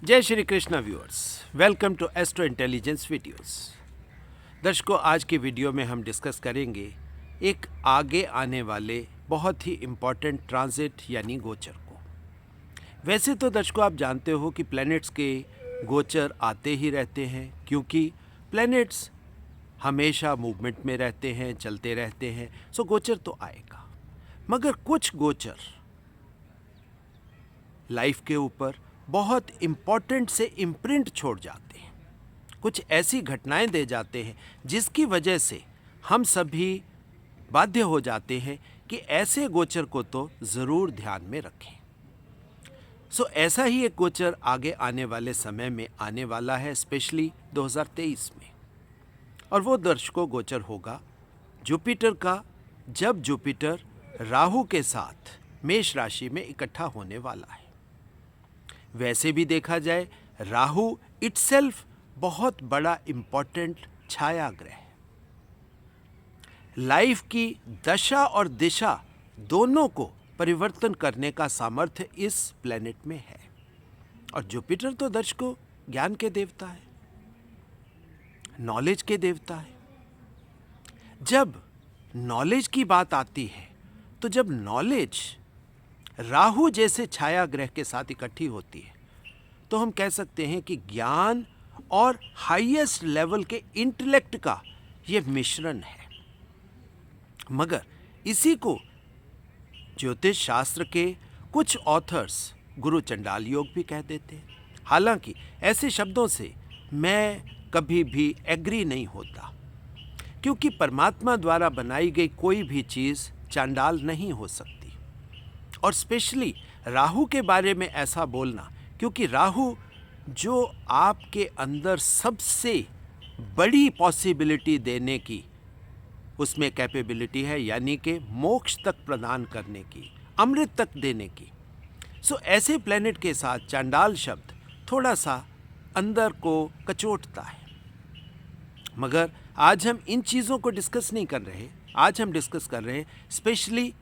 जय Shri Krishna viewers, welcome to astro intelligence videos. दर्शकों, आज के वीडियो में हम डिस्कस करेंगे एक आगे आने वाले बहुत ही इम्पॉर्टेंट ट्रांजिट यानी गोचर को। वैसे तो दर्शकों आप जानते हो कि प्लैनेट्स के गोचर आते ही रहते हैं, क्योंकि प्लैनेट्स हमेशा मूवमेंट में रहते हैं, चलते रहते हैं, सो गोचर तो आएगा। मगर कुछ गोचर लाइफ के ऊपर बहुत इम्पॉर्टेंट से इम्प्रिंट छोड़ जाते हैं, कुछ ऐसी घटनाएं दे जाते हैं जिसकी वजह से हम सभी बाध्य हो जाते हैं कि ऐसे गोचर को तो ज़रूर ध्यान में रखें। सो ऐसा ही एक गोचर आगे आने वाले समय में आने वाला है, स्पेशली 2023 में। और वो दर्शकों गोचर होगा जुपिटर का, जब जुपिटर राहु के साथ मेष राशि में इकट्ठा होने वाला है। वैसे भी देखा जाए, राहु इटसेल्फ बहुत बड़ा इम्पॉर्टेंट छाया ग्रह है। लाइफ की दशा और दिशा दोनों को परिवर्तन करने का सामर्थ्य इस प्लेनेट में है। और जुपिटर तो दर्शकों ज्ञान के देवता है, नॉलेज के देवता है। जब नॉलेज की बात आती है, तो जब नॉलेज राहु जैसे छाया ग्रह के साथ इकट्ठी होती है, तो हम कह सकते हैं कि ज्ञान और हाईएस्ट लेवल के इंटेलेक्ट का यह मिश्रण है। मगर इसी को ज्योतिष शास्त्र के कुछ ऑथर्स गुरु चंडाल योग भी कह देते हैं। हालांकि ऐसे शब्दों से मैं कभी भी एग्री नहीं होता, क्योंकि परमात्मा द्वारा बनाई गई कोई भी चीज़ चांडाल नहीं हो सकती। और स्पेशली राहु के बारे में ऐसा बोलना, क्योंकि राहु जो आपके अंदर सबसे बड़ी पॉसिबिलिटी देने की उसमें कैपेबिलिटी है, यानी कि मोक्ष तक प्रदान करने की, अमृत तक देने की। सो ऐसे प्लेनेट के साथ चांडाल शब्द थोड़ा सा अंदर को कचोटता है। मगर आज हम इन चीज़ों को डिस्कस नहीं कर रहे। आज हम डिस्कस कर रहे हैं स्पेशली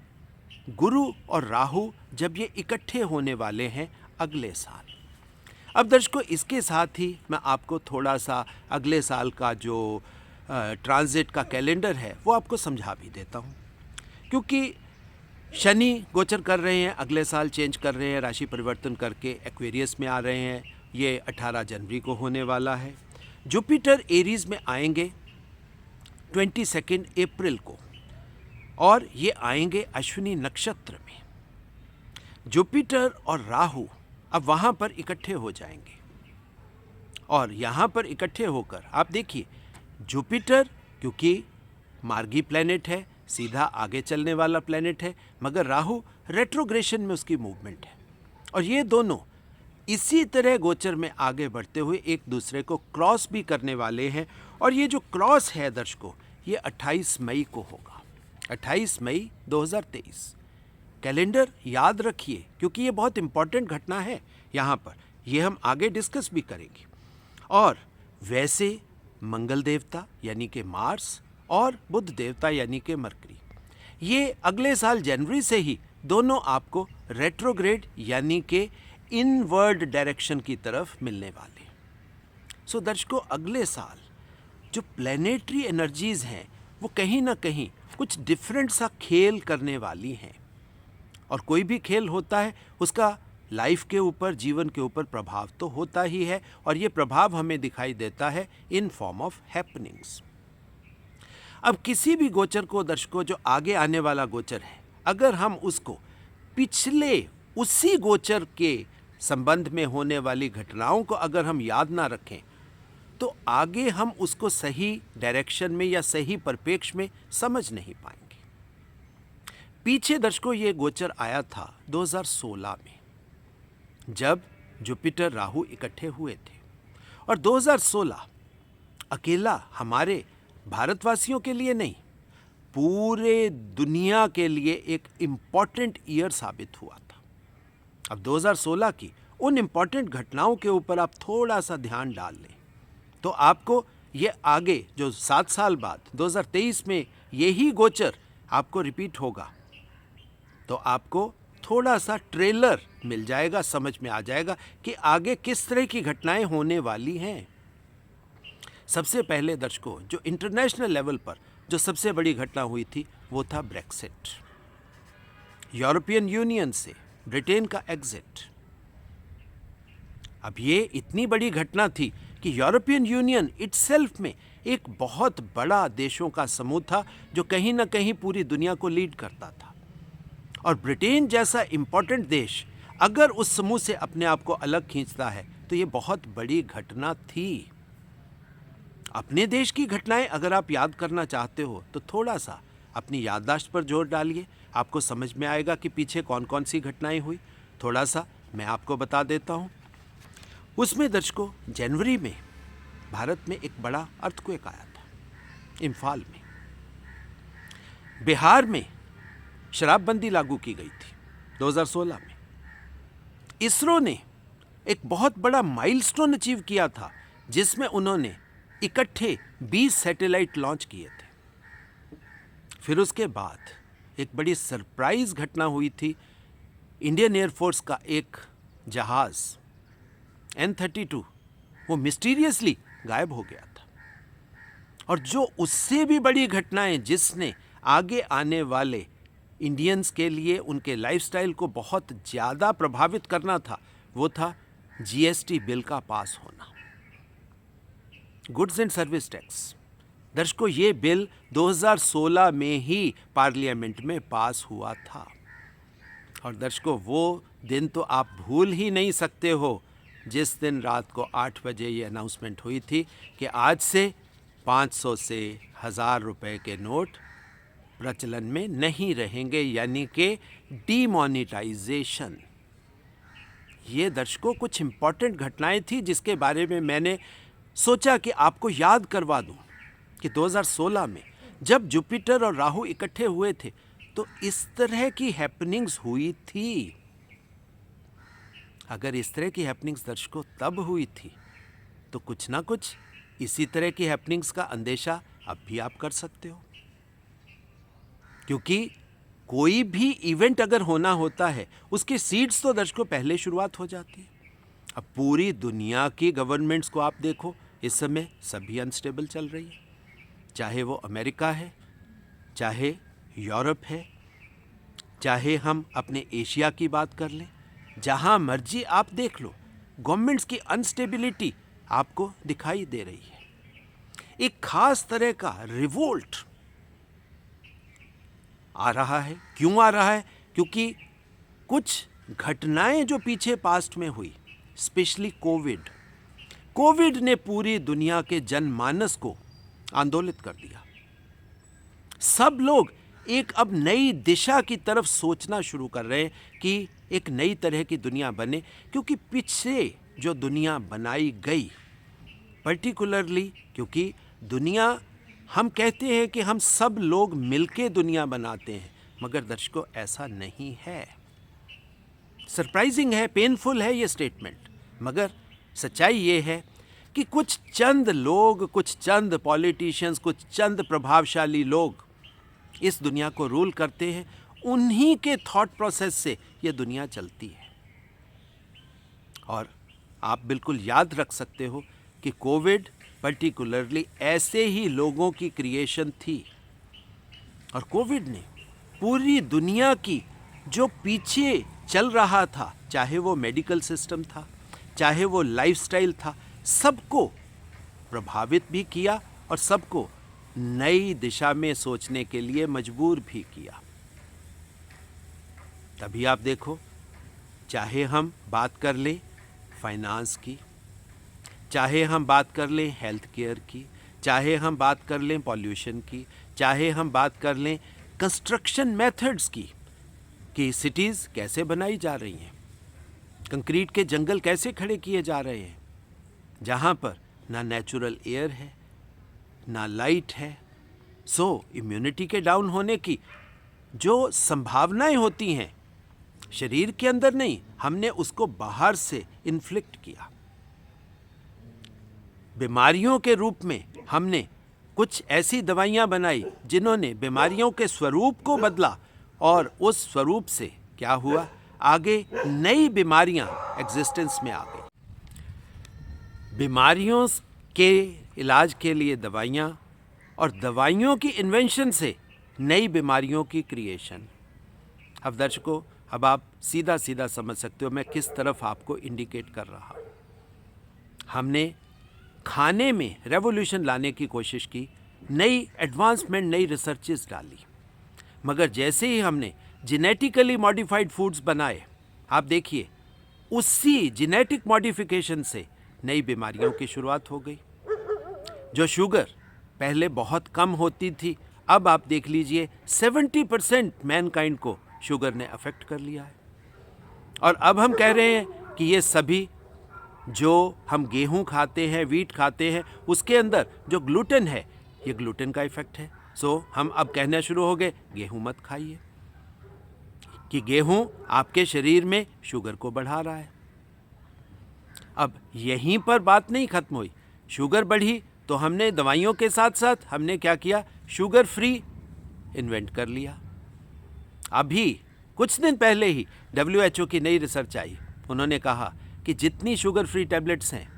गुरु और राहु जब ये इकट्ठे होने वाले हैं अगले साल। अब दर्शकों, इसके साथ ही मैं आपको थोड़ा सा अगले साल का जो ट्रांजिट का कैलेंडर है वो आपको समझा भी देता हूँ। क्योंकि शनि गोचर कर रहे हैं, अगले साल चेंज कर रहे हैं, राशि परिवर्तन करके एक्वेरियस में आ रहे हैं। ये 18 जनवरी को होने वाला है। जुपिटर एरीज में आएंगे 22 अप्रैल को, और ये आएंगे अश्विनी नक्षत्र में। जुपिटर और राहु अब वहाँ पर इकट्ठे हो जाएंगे, और यहाँ पर इकट्ठे होकर आप देखिए, जुपिटर क्योंकि मार्गी प्लैनेट है, सीधा आगे चलने वाला प्लैनेट है, मगर राहु रेट्रोग्रेशन में उसकी मूवमेंट है। और ये दोनों इसी तरह गोचर में आगे बढ़ते हुए एक दूसरे को क्रॉस भी करने वाले हैं। और ये जो क्रॉस है दर्शकों, ये 28 मई को होगा, 28 मई 2023। कैलेंडर याद रखिए, क्योंकि ये बहुत इंपॉर्टेंट घटना है यहाँ पर, ये हम आगे डिस्कस भी करेंगे। और वैसे मंगल देवता यानी कि मार्स और बुध देवता यानी कि मरकरी, ये अगले साल जनवरी से ही दोनों आपको रेट्रोग्रेड यानी कि इनवर्ड डायरेक्शन की तरफ मिलने वाले। सो दर्शकों, अगले साल जो प्लैनेटरी एनर्जीज हैं वो कहीं ना कहीं कुछ डिफरेंट सा खेल करने वाली हैं। और कोई भी खेल होता है, उसका लाइफ के ऊपर, जीवन के ऊपर प्रभाव तो होता ही है। और ये प्रभाव हमें दिखाई देता है इन फॉर्म ऑफ हैपनिंग्स। अब किसी भी गोचर को दर्शकों, जो आगे आने वाला गोचर है, अगर हम उसको पिछले उसी गोचर के संबंध में होने वाली घटनाओं को अगर हम याद ना रखें, तो आगे हम उसको सही डायरेक्शन में या सही परिप्रेक्ष्य में समझ नहीं पाएंगे। पीछे दर्शकों ये गोचर आया था 2016 में, जब जुपिटर राहु इकट्ठे हुए थे। और 2016 अकेला हमारे भारतवासियों के लिए नहीं, पूरे दुनिया के लिए एक इम्पॉर्टेंट ईयर साबित हुआ था। अब 2016 की उन इम्पॉर्टेंट घटनाओं के ऊपर आप थोड़ा सा ध्यान डाल लें, तो आपको ये आगे जो 7 साल बाद 2023 में यही गोचर आपको रिपीट होगा, तो आपको थोड़ा सा ट्रेलर मिल जाएगा, समझ में आ जाएगा कि आगे किस तरह की घटनाएं होने वाली हैं। सबसे पहले दर्शकों, जो इंटरनेशनल लेवल पर जो सबसे बड़ी घटना हुई थी वो था ब्रेक्सिट, यूरोपियन यूनियन से ब्रिटेन का एग्जिट। अब ये इतनी बड़ी घटना थी कि यूरोपियन यूनियन इटसेल्फ में एक बहुत बड़ा देशों का समूह था जो कहीं ना कहीं पूरी दुनिया को लीड करता था, और ब्रिटेन जैसा इंपॉर्टेंट देश अगर उस समूह से अपने आप को अलग खींचता है तो ये बहुत बड़ी घटना थी। अपने देश की घटनाएं अगर आप याद करना चाहते हो तो थोड़ा सा अपनी याददाश्त पर जोर डालिए, आपको समझ में आएगा कि पीछे कौन कौन सी घटनाएं हुई। थोड़ा सा मैं आपको बता देता हूं। उसमें दर्शकों, जनवरी में भारत में एक बड़ा अर्थक्वेक आया था, इम्फाल में। बिहार में शराबबंदी लागू की गई थी 2016 में। इसरो ने एक बहुत बड़ा माइलस्टोन अचीव किया था जिसमें उन्होंने इकट्ठे 20 सैटेलाइट लॉन्च किए थे। फिर उसके बाद एक बड़ी सरप्राइज घटना हुई थी। इंडियन एयरफोर्स का एक जहाज N-32 वो मिस्टीरियसली गायब हो गया था। और जो उससे भी बड़ी घटनाएं जिसने आगे आने वाले इंडियंस के लिए उनके लाइफस्टाइल को बहुत ज़्यादा प्रभावित करना था, वो था GST बिल का पास होना, गुड्स एंड सर्विस टैक्स। दर्शकों, ये बिल 2016 में ही पार्लियामेंट में पास हुआ था। और दर्शकों, वो दिन तो आप भूल ही नहीं सकते हो जिस दिन रात को 8 बजे ये अनाउंसमेंट हुई थी कि आज से 500 से 1000 रुपए के नोट प्रचलन में नहीं रहेंगे, यानी कि डीमोनेटाइजेशन। ये दर्शकों कुछ इंपॉर्टेंट घटनाएं थी जिसके बारे में मैंने सोचा कि आपको याद करवा दूं कि 2016 में जब जुपिटर और राहु इकट्ठे हुए थे तो इस तरह की हैपनिंग्स हुई थी। अगर इस तरह की हैपनिंग्स दर्शकों तब हुई थी तो कुछ ना कुछ इसी तरह की हैपनिंग्स का अंदेशा अब भी आप कर सकते हो, क्योंकि कोई भी इवेंट अगर होना होता है उसके सीड्स तो दर्शकों पहले शुरुआत हो जाती है। अब पूरी दुनिया की गवर्नमेंट्स को आप देखो, इस समय सभी अनस्टेबल चल रही है, चाहे वो अमेरिका है, चाहे यूरोप है, चाहे हम अपने एशिया की बात कर लें, जहां मर्जी आप देख लो, गवर्नमेंट्स की अनस्टेबिलिटी आपको दिखाई दे रही है। एक खास तरह का रिवोल्ट आ रहा है। क्यों आ रहा है? क्योंकि कुछ घटनाएं जो पीछे पास्ट में हुई, स्पेशली कोविड ने पूरी दुनिया के जनमानस को आंदोलित कर दिया। सब लोग एक अब नई दिशा की तरफ सोचना शुरू कर रहे हैं कि एक नई तरह की दुनिया बने, क्योंकि पीछे जो दुनिया बनाई गई, पर्टिकुलरली क्योंकि दुनिया, हम कहते हैं कि हम सब लोग मिलके दुनिया बनाते हैं, मगर दर्शकों ऐसा नहीं है। सरप्राइजिंग है, पेनफुल है ये स्टेटमेंट, मगर सच्चाई ये है कि कुछ चंद लोग, कुछ चंद पॉलिटिशियंस, कुछ चंद प्रभावशाली लोग इस दुनिया को रूल करते हैं। उन्हीं के थॉट प्रोसेस से ये दुनिया चलती है। और आप बिल्कुल याद रख सकते हो कि कोविड पर्टिकुलरली ऐसे ही लोगों की क्रिएशन थी, और कोविड ने पूरी दुनिया की जो पीछे चल रहा था, चाहे वो मेडिकल सिस्टम था, चाहे वो लाइफस्टाइल था, सबको प्रभावित भी किया और सबको नई दिशा में सोचने के लिए मजबूर भी किया। तभी आप देखो, चाहे हम बात कर लें फाइनेंस की, चाहे हम बात कर लें हेल्थ केयर की, चाहे हम बात कर लें पॉल्यूशन की, चाहे हम बात कर लें कंस्ट्रक्शन मेथड्स की, कि सिटीज़ कैसे बनाई जा रही हैं, कंक्रीट के जंगल कैसे खड़े किए जा रहे हैं, जहाँ पर ना नेचुरल एयर है, ना लाइट है। सो इम्यूनिटी के डाउन होने की जो संभावनाएं होती हैं शरीर के अंदर नहीं, हमने उसको बाहर से इन्फ्लिक्ट किया। बीमारियों के रूप में हमने कुछ ऐसी दवाइयां बनाई जिन्होंने बीमारियों के स्वरूप को बदला, और उस स्वरूप से क्या हुआ, आगे नई बीमारियां एग्जिस्टेंस में आ गई। बीमारियों के इलाज के लिए दवाइयाँ और दवाइयों की इन्वेंशन से नई बीमारियों की क्रिएशन। अब दर्शकों, अब आप सीधा सीधा समझ सकते हो मैं किस तरफ आपको इंडिकेट कर रहा हूँ। हमने खाने में रेवोल्यूशन लाने की कोशिश की, नई एडवांसमेंट, नई रिसर्चेस डाली, मगर जैसे ही हमने जेनेटिकली मॉडिफाइड फूड्स बनाए, आप देखिए उसी जेनेटिक मॉडिफिकेशन से नई बीमारियों की शुरुआत हो गई। जो शुगर पहले बहुत कम होती थी, अब आप देख लीजिए 70% मैनकाइंड को शुगर ने अफेक्ट कर लिया है। और अब हम कह रहे हैं कि ये सभी जो हम गेहूं खाते हैं, वीट खाते हैं, उसके अंदर जो ग्लूटेन है, ये ग्लूटेन का इफेक्ट है। सो हम अब कहना शुरू हो गए गेहूं मत खाइए, कि गेहूं आपके शरीर में शुगर को बढ़ा रहा है। अब यहीं पर बात नहीं खत्म हुई, शुगर बढ़ी तो हमने दवाइयों के साथ साथ हमने क्या किया, शुगर फ्री इन्वेंट कर लिया। अभी कुछ दिन पहले ही WHO की नई रिसर्च आई, उन्होंने कहा कि जितनी शुगर फ्री टैबलेट्स हैं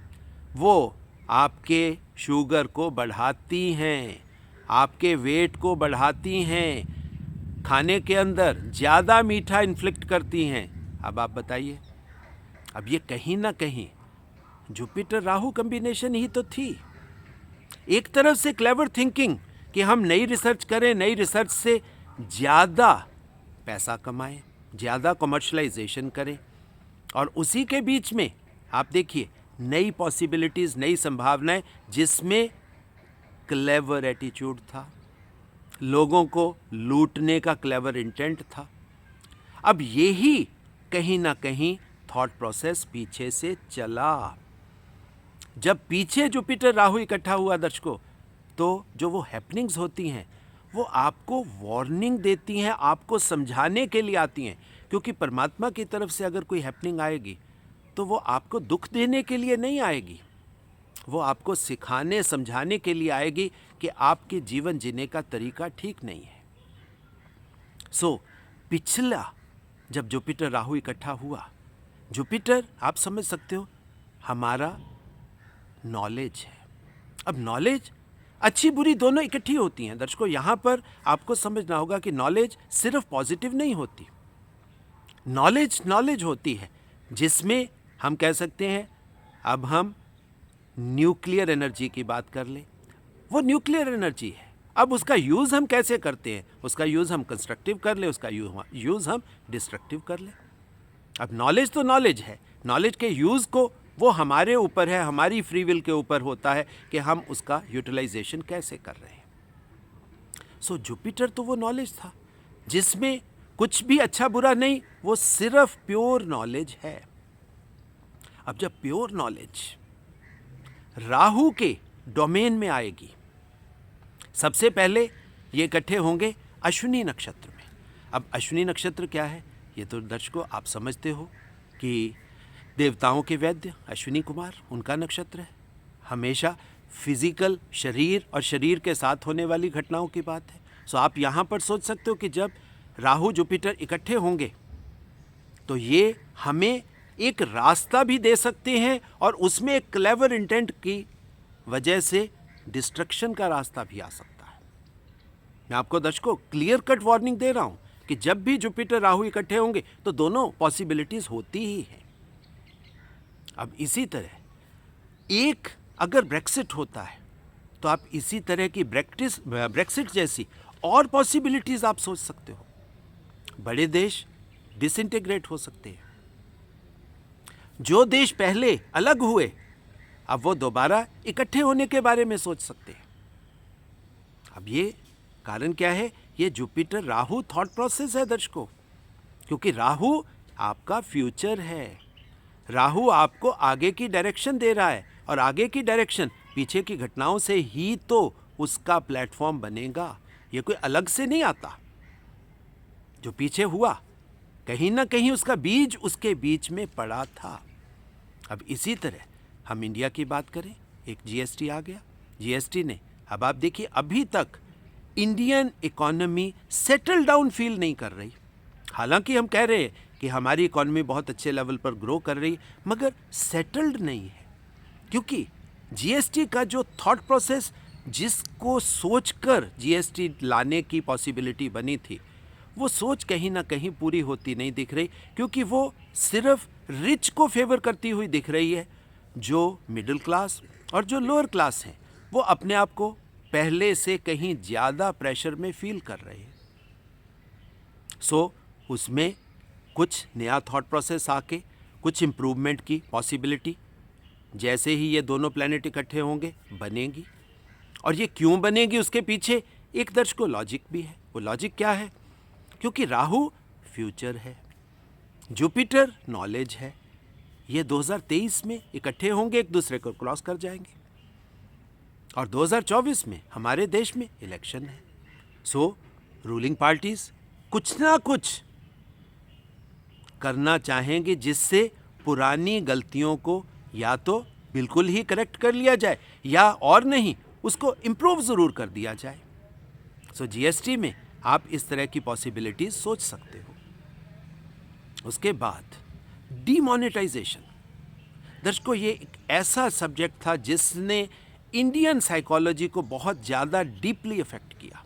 वो आपके शुगर को बढ़ाती हैं, आपके वेट को बढ़ाती हैं, खाने के अंदर ज़्यादा मीठा इन्फ्लिक्ट करती हैं। अब आप बताइए, अब ये कहीं ना कहीं जुपिटर राहु कॉम्बिनेशन ही तो थी। एक तरफ से क्लेवर थिंकिंग कि हम नई रिसर्च करें, नई रिसर्च से ज़्यादा पैसा कमाएं, ज़्यादा कमर्शलाइजेशन करें, और उसी के बीच में आप देखिए नई पॉसिबिलिटीज़, नई संभावनाएं, जिसमें क्लेवर एटीट्यूड था, लोगों को लूटने का क्लेवर इंटेंट था। अब यही कहीं ना कहीं थॉट प्रोसेस पीछे से चला। जब पीछे जुपिटर राहु इकट्ठा हुआ दर्शकों, तो जो वो हैपनिंग्स होती हैं वो आपको वार्निंग देती हैं, आपको समझाने के लिए आती हैं, क्योंकि परमात्मा की तरफ से अगर कोई हैपनिंग आएगी तो वो आपको दुख देने के लिए नहीं आएगी, वो आपको सिखाने, समझाने के लिए आएगी कि आपके जीवन जीने का तरीका ठीक नहीं है। सो पिछला जब जुपिटर राहु इकट्ठा हुआ, जुपिटर आप समझ सकते हो हमारा नॉलेज है। अब नॉलेज अच्छी बुरी दोनों इकट्ठी होती हैं दर्शकों। यहाँ पर आपको समझना होगा कि नॉलेज सिर्फ पॉजिटिव नहीं होती। नॉलेज होती है जिसमें हम कह सकते हैं, अब हम न्यूक्लियर एनर्जी की बात कर लें, वो न्यूक्लियर एनर्जी है। अब उसका यूज़ हम कैसे करते हैं, उसका यूज़ हम कंस्ट्रक्टिव कर लें, उसका यूज़ हम डिस्ट्रक्टिव कर लें। अब नॉलेज तो नॉलेज है, नॉलेज के यूज़ को वो हमारे ऊपर है, हमारी फ्री विल के ऊपर होता है कि हम उसका यूटिलाइजेशन कैसे कर रहे हैं। सो जुपिटर तो वो नॉलेज था जिसमें कुछ भी अच्छा बुरा नहीं, वो सिर्फ प्योर नॉलेज है। अब जब प्योर नॉलेज राहु के डोमेन में आएगी, सबसे पहले ये इकट्ठे होंगे अश्विनी नक्षत्र में। अब अश्विनी नक्षत्र क्या है, ये तो दर्शकों आप समझते हो कि देवताओं के वैद्य अश्विनी कुमार, उनका नक्षत्र है। हमेशा फिजिकल शरीर और शरीर के साथ होने वाली घटनाओं की बात है। सो आप यहाँ पर सोच सकते हो कि जब राहु जुपिटर इकट्ठे होंगे तो ये हमें एक रास्ता भी दे सकते हैं, और उसमें एक क्लेवर इंटेंट की वजह से डिस्ट्रक्शन का रास्ता भी आ सकता है। मैं आपको दर्शकों क्लियर कट वार्निंग दे रहा हूं कि जब भी जुपिटर राहु इकट्ठे होंगे तो दोनों पॉसिबिलिटीज होती ही हैं। अब इसी तरह एक अगर ब्रेक्सिट होता है तो आप इसी तरह की ब्रेक्सिट जैसी और पॉसिबिलिटीज आप सोच सकते हो। बड़े देश डिसइंटीग्रेट हो सकते हैं, जो देश पहले अलग हुए अब वो दोबारा इकट्ठे होने के बारे में सोच सकते हैं। अब ये कारण क्या है, ये जुपिटर राहु थॉट प्रोसेस है दर्शकों, क्योंकि राहु आपका फ्यूचर है, राहु आपको आगे की डायरेक्शन दे रहा है, और आगे की डायरेक्शन पीछे की घटनाओं से ही तो उसका प्लेटफॉर्म बनेगा, ये कोई अलग से नहीं आता। जो पीछे हुआ कहीं ना कहीं उसका बीज उसके बीच में पड़ा था। अब इसी तरह हम इंडिया की बात करें, एक जीएसटी आ गया, जीएसटी ने, अब आप देखिए अभी तक Indian economy settle down feel नहीं कर रही। हालांकि हम कह रहे हैं कि हमारी इकॉनमी बहुत अच्छे लेवल पर ग्रो कर रही है, मगर सेटल्ड नहीं है। क्योंकि जीएसटी का जो थॉट प्रोसेस, जिसको सोचकर जीएसटी लाने की पॉसिबिलिटी बनी थी, वो सोच कहीं ना कहीं पूरी होती नहीं दिख रही, क्योंकि वो सिर्फ रिच को फेवर करती हुई दिख रही है। जो मिडिल क्लास और जो लोअर क्लास हैं वो अपने आप को पहले से कहीं ज़्यादा प्रेशर में फील कर रहे हैं। सो उसमें कुछ नया थॉट प्रोसेस आके कुछ इम्प्रूवमेंट की पॉसिबिलिटी जैसे ही ये दोनों प्लैनेट इकट्ठे होंगे बनेगी। और ये क्यों बनेगी, उसके पीछे एक दर्शकों लॉजिक भी है। वो लॉजिक क्या है? क्योंकि राहु फ्यूचर है, जुपिटर नॉलेज है। ये 2023 में इकट्ठे होंगे, एक दूसरे को क्रॉस कर जाएंगे, और 2024 में हमारे देश में इलेक्शन है। सो रूलिंग पार्टीज कुछ ना कुछ करना चाहेंगे जिससे पुरानी गलतियों को या तो बिल्कुल ही करेक्ट कर लिया जाए, या और नहीं उसको इम्प्रूव ज़रूर कर दिया जाए। सो जीएसटी में आप इस तरह की पॉसिबिलिटीज सोच सकते हो। उसके बाद डीमोनेटाइजेशन। दर्शकों, ये एक ऐसा सब्जेक्ट था जिसने इंडियन साइकोलॉजी को बहुत ज़्यादा डीपली इफेक्ट किया,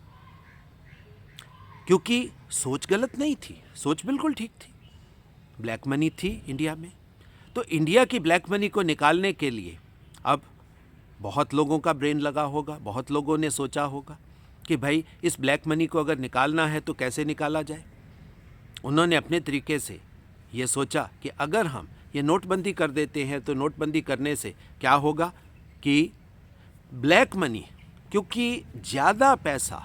क्योंकि सोच गलत नहीं थी, सोच बिल्कुल ठीक थी। ब्लैक मनी थी इंडिया में, तो इंडिया की ब्लैक मनी को निकालने के लिए अब बहुत लोगों का ब्रेन लगा होगा, बहुत लोगों ने सोचा होगा कि भाई इस ब्लैक मनी को अगर निकालना है तो कैसे निकाला जाए। उन्होंने अपने तरीके से ये सोचा कि अगर हम ये नोटबंदी कर देते हैं तो नोटबंदी करने से क्या होगा कि ब्लैक मनी, क्योंकि ज़्यादा पैसा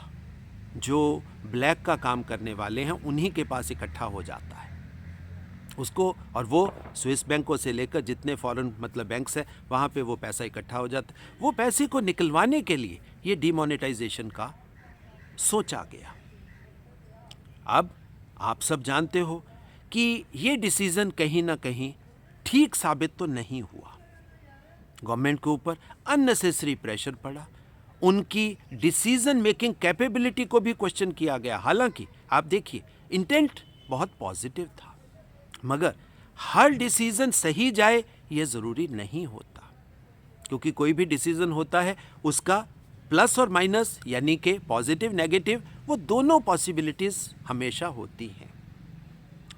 जो ब्लैक का काम करने वाले हैं उन्हीं के पास इकट्ठा हो जाता है उसको, और वो स्विस बैंकों से लेकर जितने फॉरेन मतलब बैंक्स हैं वहाँ पे वो पैसा इकट्ठा हो जाता है। वो पैसे को निकलवाने के लिए ये डिमोनेटाइजेशन का सोचा गया। अब आप सब जानते हो कि ये डिसीज़न कहीं ना कहीं ठीक साबित तो नहीं हुआ। गवर्नमेंट के ऊपर अननेसेसरी प्रेशर पड़ा, उनकी डिसीजन मेकिंग कैपेबिलिटी को भी क्वेश्चन किया गया। हालांकि आप देखिए इंटेंट बहुत पॉजिटिव था, मगर हर डिसीजन सही जाए ये ज़रूरी नहीं होता, क्योंकि कोई भी डिसीजन होता है उसका प्लस और माइनस यानी कि पॉजिटिव नेगेटिव वो दोनों पॉसिबिलिटीज़ हमेशा होती हैं।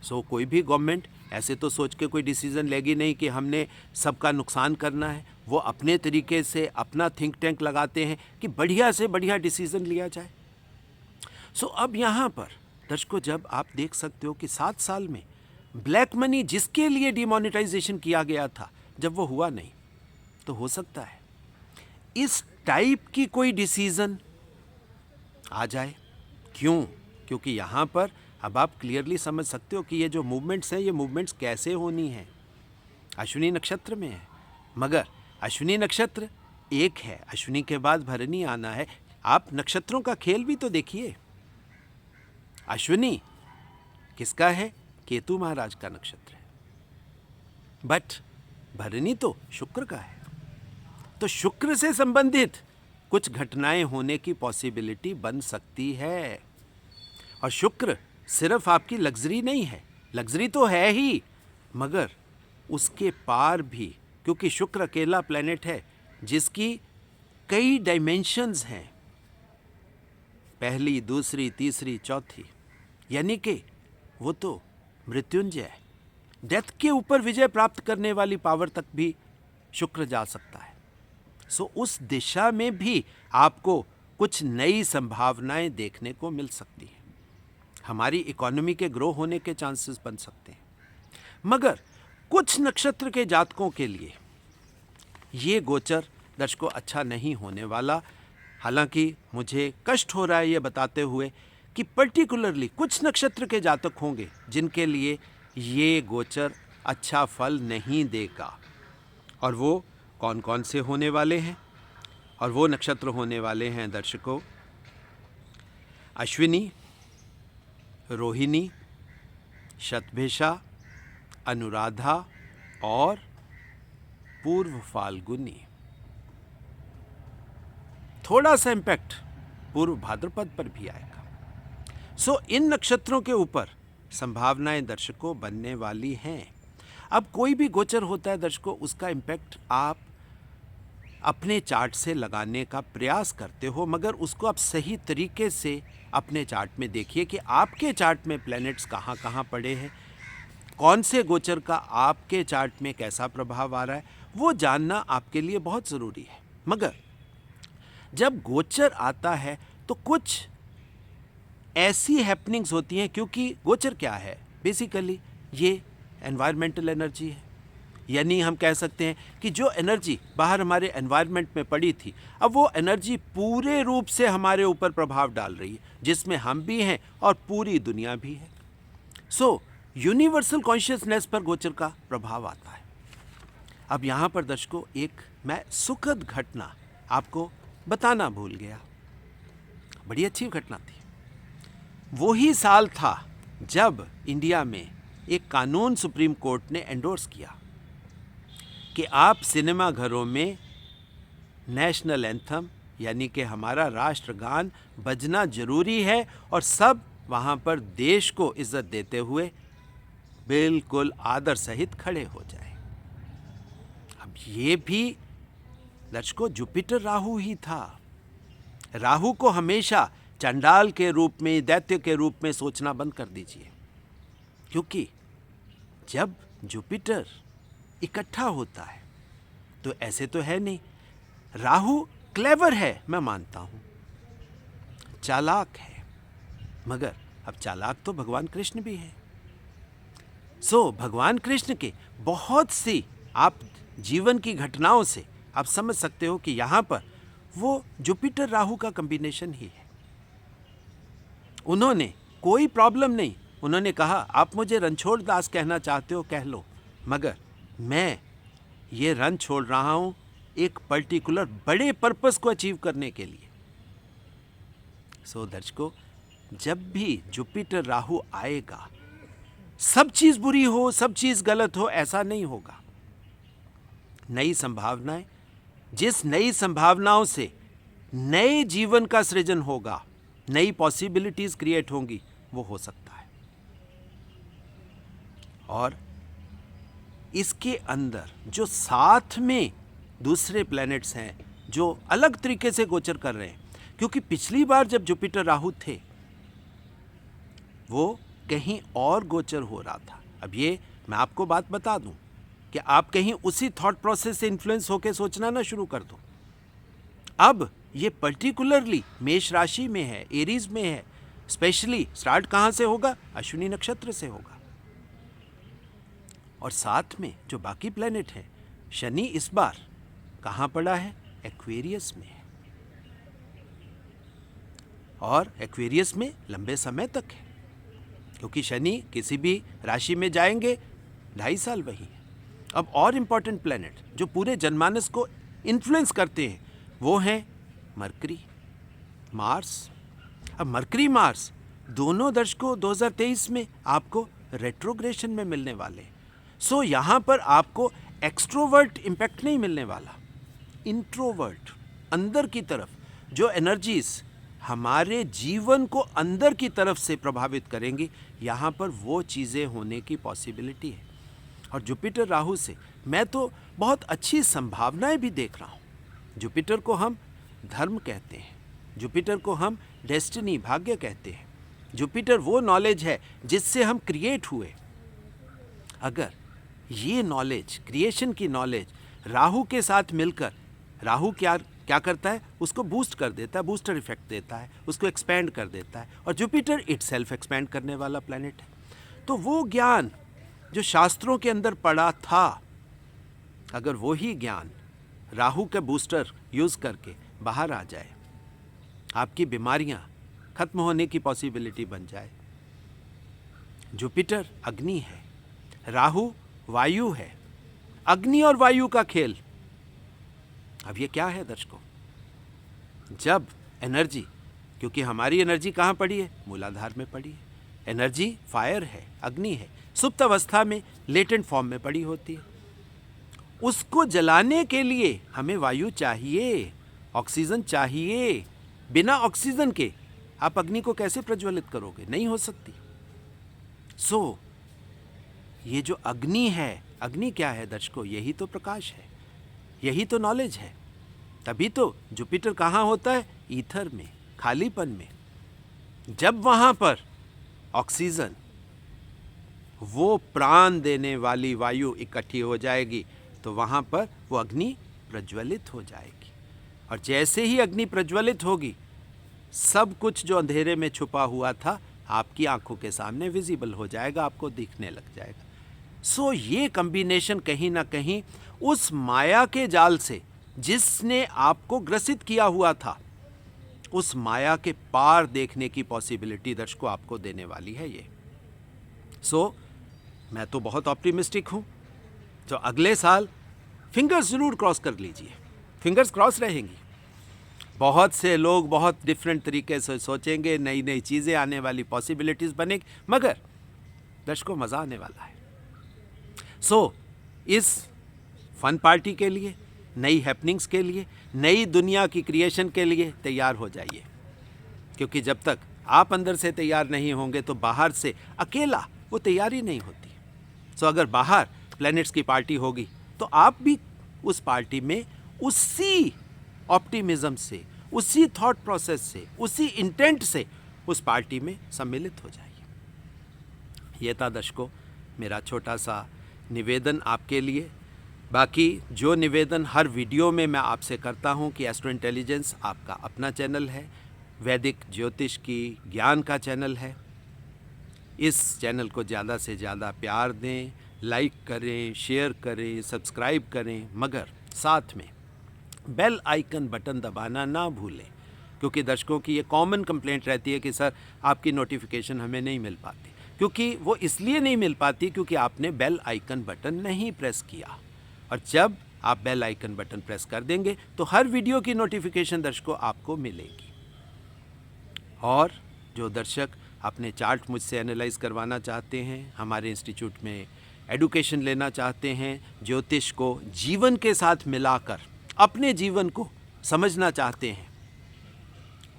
सो कोई भी गवर्नमेंट ऐसे तो सोच के कोई डिसीज़न लेगी नहीं कि हमने सबका नुकसान करना है। वो अपने तरीके से अपना थिंक टैंक लगाते हैं कि बढ़िया से बढ़िया डिसीज़न लिया जाए। सो अब यहाँ पर दर्शकों, जब आप देख सकते हो कि 7 साल में ब्लैक मनी जिसके लिए डिमोनेटाइजेशन किया गया था, जब वो हुआ नहीं, तो हो सकता है इस टाइप की कोई डिसीज़न आ जाए। क्यों? क्योंकि यहाँ पर अब आप क्लियरली समझ सकते हो कि ये जो मूवमेंट्स हैं ये मूवमेंट्स कैसे होनी है। अश्विनी नक्षत्र में है, मगर अश्विनी नक्षत्र एक है, अश्विनी के बाद भरणी आना है। आप नक्षत्रों का खेल भी तो देखिए। अश्विनी किसका है? केतु महाराज का नक्षत्र है, बट भरणी तो शुक्र का है। तो शुक्र से संबंधित कुछ घटनाएं होने की पॉसिबिलिटी बन सकती है। और शुक्र सिर्फ आपकी लग्जरी नहीं है, लग्जरी तो है ही, मगर उसके पार भी, क्योंकि शुक्र अकेला प्लेनेट है जिसकी कई डायमेंशंस हैं, पहली, दूसरी, तीसरी, चौथी, यानी कि वो तो मृत्युंजय, डेथ के ऊपर विजय प्राप्त करने वाली पावर तक भी शुक्र जा सकता है। सो उस दिशा में भी आपको कुछ नई संभावनाएं देखने को मिल सकती हैं। हमारी इकोनॉमी के ग्रो होने के चांसेस बन सकते हैं, मगर कुछ नक्षत्र के जातकों के लिए ये गोचर दर्शकों अच्छा नहीं होने वाला। हालांकि मुझे कष्ट हो रहा है ये बताते हुए कि पर्टिकुलरली कुछ नक्षत्र के जातक होंगे जिनके लिए ये गोचर अच्छा फल नहीं देगा। और वो कौन कौन से होने वाले हैं? और वो नक्षत्र होने वाले हैं दर्शकों, अश्विनी, रोहिणी, शतभिषा, अनुराधा और पूर्व फाल्गुनी। थोड़ा सा इम्पैक्ट पूर्व भाद्रपद पर भी आएगा। सो इन नक्षत्रों के ऊपर संभावनाएं दर्शकों बनने वाली हैं। अब कोई भी गोचर होता है दर्शकों, उसका इम्पैक्ट आप अपने चार्ट से लगाने का प्रयास करते हो, मगर उसको आप सही तरीके से अपने चार्ट में देखिए कि आपके चार्ट में प्लैनेट्स कहाँ कहाँ पड़े हैं, कौन से गोचर का आपके चार्ट में कैसा प्रभाव आ रहा है, वो जानना आपके लिए बहुत ज़रूरी है। मगर जब गोचर आता है तो कुछ ऐसी हैपनिंग्स होती हैं, क्योंकि गोचर क्या है, बेसिकली ये एनवायरमेंटल एनर्जी है। यानी हम कह सकते हैं कि जो एनर्जी बाहर हमारे एनवायरनमेंट में पड़ी थी, अब वो एनर्जी पूरे रूप से हमारे ऊपर प्रभाव डाल रही है, जिसमें हम भी हैं और पूरी दुनिया भी है। सो यूनिवर्सल कॉन्शियसनेस पर गोचर का प्रभाव आता है। अब यहाँ पर दर्शकों एक मैं सुखद घटना आपको बताना भूल गया। बड़ी अच्छी घटना थी। वही साल था जब इंडिया में एक कानून सुप्रीम कोर्ट ने एंडोर्स किया कि आप सिनेमा घरों में नेशनल एंथम यानी कि हमारा राष्ट्रगान बजना जरूरी है और सब वहाँ पर देश को इज्जत देते हुए बिल्कुल आदर सहित खड़े हो जाए। अब ये भी दर्शकों जुपिटर राहु ही था। राहु को हमेशा चंडाल के रूप में, दैत्य के रूप में सोचना बंद कर दीजिए, क्योंकि जब जुपिटर इकट्ठा होता है तो ऐसे तो है नहीं। राहु क्लेवर है, मैं मानता हूं, चालाक है, मगर अब चालाक तो भगवान कृष्ण भी है। सो भगवान कृष्ण के बहुत सी आप जीवन की घटनाओं से आप समझ सकते हो कि यहां पर वो जुपिटर राहु का कॉम्बिनेशन ही है। उन्होंने कोई प्रॉब्लम नहीं, उन्होंने कहा आप मुझे रणछोड़ दास कहना चाहते हो कह लो, मगर मैं ये रन छोड़ रहा हूं एक पर्टिकुलर बड़े पर्पस को अचीव करने के लिए। सो दर्शकों, जब भी जुपिटर राहु आएगा, सब चीज बुरी हो, सब चीज गलत हो, ऐसा नहीं होगा। नई संभावनाएं, जिस नई संभावनाओं से नए जीवन का सृजन होगा, नई पॉसिबिलिटीज क्रिएट होंगी, वो हो सकता है। और इसके अंदर जो साथ में दूसरे प्लैनेट्स हैं जो अलग तरीके से गोचर कर रहे हैं, क्योंकि पिछली बार जब जुपिटर राहु थे वो कहीं और गोचर हो रहा था। अब ये मैं आपको बात बता दूं कि आप कहीं उसी थॉट प्रोसेस से इन्फ्लुएंस होकर सोचना ना शुरू कर दो। अब ये पर्टिकुलरली मेष राशि में है, एरीज में है, स्पेशली स्टार्ट कहां से होगा, अश्विनी नक्षत्र से होगा। और साथ में जो बाकी प्लेनेट हैं, शनि इस बार कहां पड़ा है, एक्वेरियस में है, और एक्वेरियस में लंबे समय तक है, क्योंकि शनि किसी भी राशि में जाएंगे 2.5 साल वही है। अब और इंपॉर्टेंट प्लेनेट जो पूरे जनमानस को इन्फ्लुएंस करते हैं वो हैं मरकरी, मार्स। अब मरकरी मार्स दोनों दर्शकों 2023 में आपको रेट्रोग्रेशन में मिलने वाले। सो यहां पर आपको एक्सट्रोवर्ट इंपैक्ट नहीं मिलने वाला, इंट्रोवर्ट, अंदर की तरफ जो एनर्जीज हमारे जीवन को अंदर की तरफ से प्रभावित करेंगी, यहां पर वो चीजें होने की पॉसिबिलिटी है। और जुपिटर राहु से मैं तो बहुत अच्छी संभावनाएं भी देख रहा हूं। जुपिटर को हम धर्म कहते हैं, जुपिटर को हम डेस्टिनी, भाग्य कहते हैं। जुपिटर वो नॉलेज है जिससे हम क्रिएट हुए। अगर ये नॉलेज, क्रिएशन की नॉलेज राहु के साथ मिलकर, राहु क्या करता है, उसको बूस्ट कर देता है, बूस्टर इफेक्ट देता है, उसको एक्सपेंड कर देता है। और जुपिटर इटसेल्फ एक्सपेंड करने वाला प्लैनेट है। तो वो ज्ञान जो शास्त्रों के अंदर पड़ा था, अगर वो ही ज्ञान राहु के बूस्टर यूज करके बाहर आ जाए, आपकी बीमारियां खत्म होने की पॉसिबिलिटी बन जाए। जुपिटर अग्नि है, राहु वायु है, अग्नि और वायु का खेल। अब ये क्या है दर्शकों, जब एनर्जी, क्योंकि हमारी एनर्जी कहाँ पड़ी है, मूलाधार में पड़ी है। एनर्जी फायर है, अग्नि है, सुप्त अवस्था में लेटेंट फॉर्म में पड़ी होती है। उसको जलाने के लिए हमें वायु चाहिए, ऑक्सीजन चाहिए। बिना ऑक्सीजन के आप अग्नि को कैसे प्रज्वलित करोगे, नहीं हो सकती। सो ये जो अग्नि है, अग्नि क्या है दर्शकों? यही तो प्रकाश है, यही तो नॉलेज है। तभी तो जुपिटर कहाँ होता है? ईथर में, खालीपन में। जब वहाँ पर ऑक्सीजन, वो प्राण देने वाली वायु इकट्ठी हो जाएगी तो वहाँ पर वो अग्नि प्रज्वलित हो जाएगी। और जैसे ही अग्नि प्रज्वलित होगी, सब कुछ जो अंधेरे में छुपा हुआ था आपकी आंखों के सामने विजिबल हो जाएगा, आपको दिखने लग जाएगा। सो ये कॉम्बिनेशन कहीं ना कहीं उस माया के जाल से जिसने आपको ग्रसित किया हुआ था, उस माया के पार देखने की पॉसिबिलिटी दर्शकों आपको देने वाली है ये। सो मैं तो बहुत ऑप्टिमिस्टिक हूँ। तो अगले साल फिंगर्स ज़रूर क्रॉस कर लीजिए, फिंगर्स क्रॉस रहेंगी। बहुत से लोग बहुत डिफरेंट तरीके से सोचेंगे, नई नई चीज़ें आने वाली, पॉसिबिलिटीज़ बनेगी, मगर दर्शकों मज़ा आने वाला है। सो इस फन पार्टी के लिए, नई हैपनिंग्स के लिए, नई दुनिया की क्रिएशन के लिए तैयार हो जाइए, क्योंकि जब तक आप अंदर से तैयार नहीं होंगे तो बाहर से अकेला वो तैयारी नहीं होती। सो अगर बाहर प्लैनेट्स की पार्टी होगी तो आप भी उस पार्टी में उसी ऑप्टिमिज्म से, उसी थॉट प्रोसेस से, उसी इंटेंट से उस पार्टी में सम्मिलित हो जाइए। ये था दर्शकों मेरा छोटा सा निवेदन आपके लिए। बाकी जो निवेदन हर वीडियो में मैं आपसे करता हूँ कि एस्ट्रो इंटेलिजेंस आपका अपना चैनल है, वैदिक ज्योतिष की ज्ञान का चैनल है। इस चैनल को ज़्यादा से ज़्यादा प्यार दें, लाइक करें, शेयर करें, सब्सक्राइब करें, मगर साथ में बेल आइकन बटन दबाना ना भूलें, क्योंकि दर्शकों की ये कॉमन कंप्लेंट रहती है कि सर आपकी नोटिफिकेशन हमें नहीं मिल पाती। क्योंकि वो इसलिए नहीं मिल पाती क्योंकि आपने बेल आइकन बटन नहीं प्रेस किया। और जब आप बेल आइकन बटन प्रेस कर देंगे तो हर वीडियो की नोटिफिकेशन दर्शकों आपको मिलेगी। और जो दर्शक अपने चार्ट मुझसे एनालाइज करवाना चाहते हैं, हमारे इंस्टीट्यूट में एडुकेशन लेना चाहते हैं, ज्योतिष को जीवन के साथ मिलाकर अपने जीवन को समझना चाहते हैं,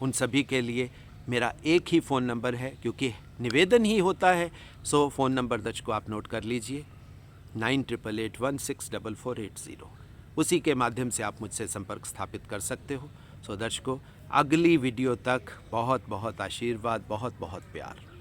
उन सभी के लिए मेरा एक ही फ़ोन नंबर है, क्योंकि निवेदन ही होता है। सो फ़ोन नंबर दर्शकों आप नोट कर लीजिए, 9888164480। उसी के माध्यम से आप मुझसे संपर्क स्थापित कर सकते हो। सो दर्शकों अगली वीडियो तक बहुत बहुत आशीर्वाद, बहुत बहुत प्यार।